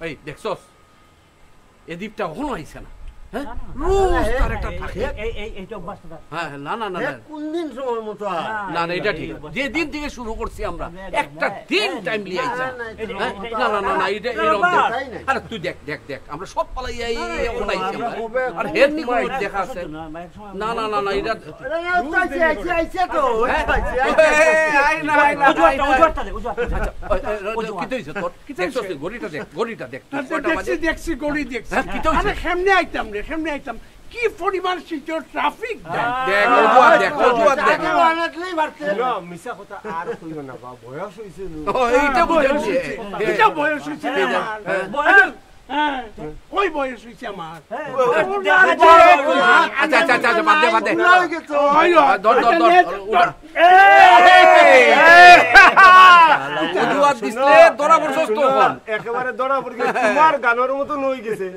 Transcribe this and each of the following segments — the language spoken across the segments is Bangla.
এই দেখছস এ দ্বীপটা কখনো আইছে না হ্যাঁ রোজ তার একটা থাকে এইটা অভ্যাসটা হ্যাঁ না না না কোন দিন সময় মতো না না এটা ঠিক যে দিন থেকে শুরু করছি আমরা একটা দিন টাইমলি আইছে না না না না এটা এরকম আরে তুই দেখ দেখ দেখ আমরা সব পালাই আই এখন আইছি আমরা আর হের নি কোনো দেখা আছে না না না না এটা আইছে তো আই না আই না উজুরটা দে আচ্ছা কি হইছে তোর দেখছস গড়িটা দেখ কয়টা বাজে দেখছি গড়ি দেখছি কি তো আরে কেমনে আইতাম কি পরিমাণ শিখছো ট্রাফিক দেখ ওজুয়াত দেখ অনেকই বাড়তে না মিছা কথা আর কইব না বা বয়স হইছে ও এইটা বুঝাইছে এটা বয়স হইছে বয়স কই বয়স হইছে আমার আচ্ছা আচ্ছা আচ্ছা বাদ দে ধর ওজুয়াত দিছলে ধরা পড়ছস তো একেবারে ধরা পড়ে তোমার গানের মতো নই গেছে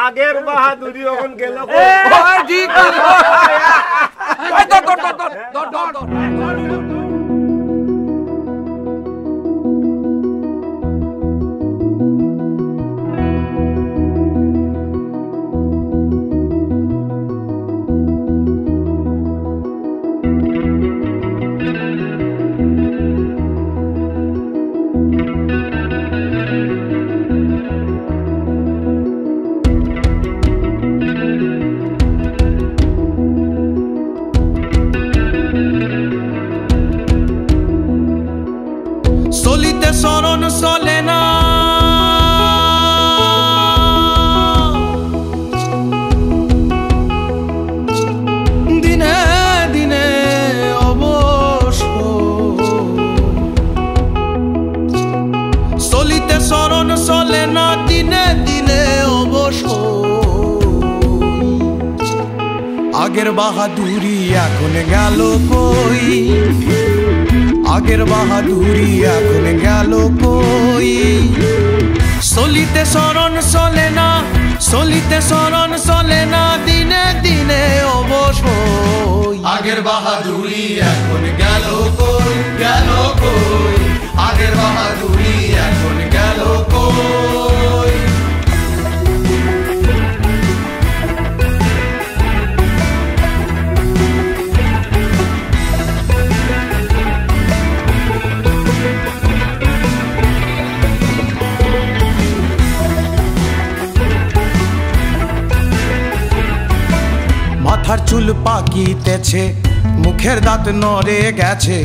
আগের বাহাদুরি এখন গেল ঠিক ধর চলিতে চরণ চলে না দিনে দিনে অবশ চলিতে চরণ চলে না দিনে দিনে অবশ আগের বাহাদুরি এখন গেল কই আগের বাহাদুরি এখন গেল কই চলিতে চরণ চলে না চলিতে চরণ চলে না দিনে দিনে অবশ আগের বাহাদুরি এখন গেল কই আগের বাহাদুরি এখন গেল কই মাথার চুল পাকিতেছে মুখের দাঁত নড়ে গেছে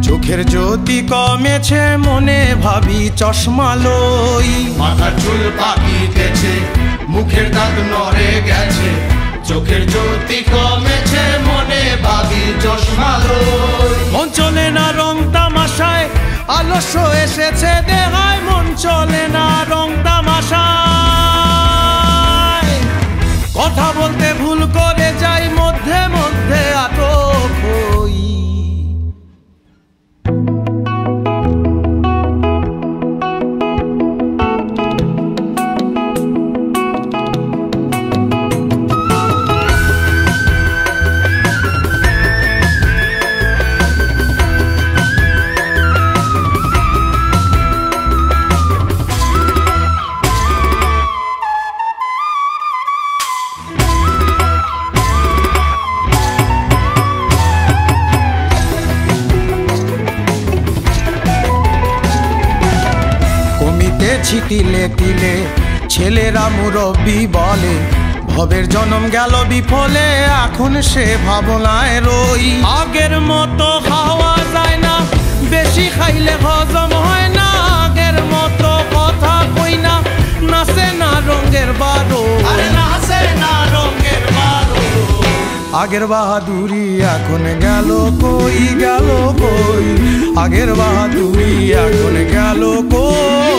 চোখের জ্যোতি কমেছে মনে ভাবি চশমা লই মাথার চুল পাকিতেছে মুখের দাঁত নড়ে গেছে চোখের জ্যোতি কমেছে মনে ভাবি চশমা লই মন চলে না রং তামাশায় আলস্য এসেছে দেহায় মন চলে না রং তামাশায় কথা বলতে ভুল করে যাই মধ্যে মধ্যে আটক হই তিলে তিলে ছেলেরা মুরব্বি বলে ভবের জন্ম গেল বিফলে এখন সে ভাবনায় রই আগের মতো খাওয়া যায় না বেশি খাইলে হজম হয় না আগের মতো কথা কই না নাচে না রঙের বারো নাচে না রঙের বারো আগের বাহাদুরি এখন গেল কই আগের বাহাদুরি এখন গেল কই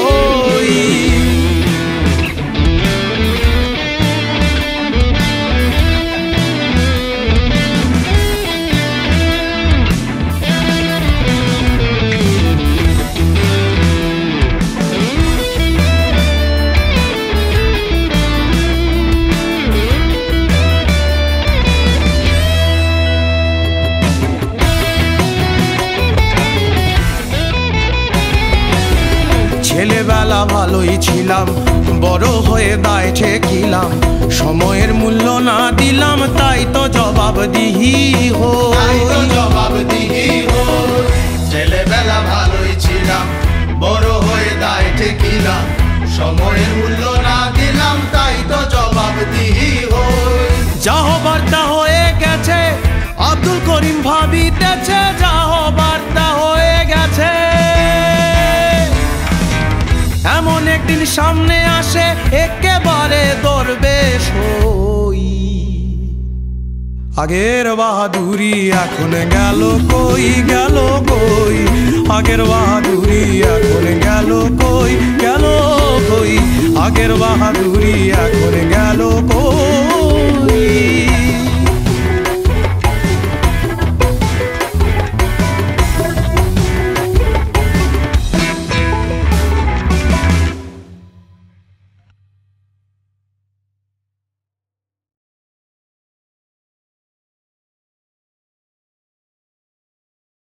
ছেলেবেলা ছেলেবেলা ভালোই ছিলাম, বড় হয়ে দায় ঠেকিলাম, সময়ের মূল্য না দিলাম, তাই তো জবাবদিহি হই, জবাবদিহি হই। ছেলেবেলা ভালোই ছিলাম, বড় হয়ে দায় ঠেকিলাম, সময়ের মূল্য না দিলাম, তাই তো জবাবদিহি হই। যা হবার তা হয়ে গেছে, আব্দুল করিম ভাবিতেছে, যা হবার তা হয়ে গেছে। এমন একদিন সামনে আসে একেবারে দরবেশ হই। আগের বাহাদুরি এখন গেল কই, গেল কই, আগের বাহাদুরি এখন গেল কই, গেল কই, আগের বাহাদুরি এখন গেল কই।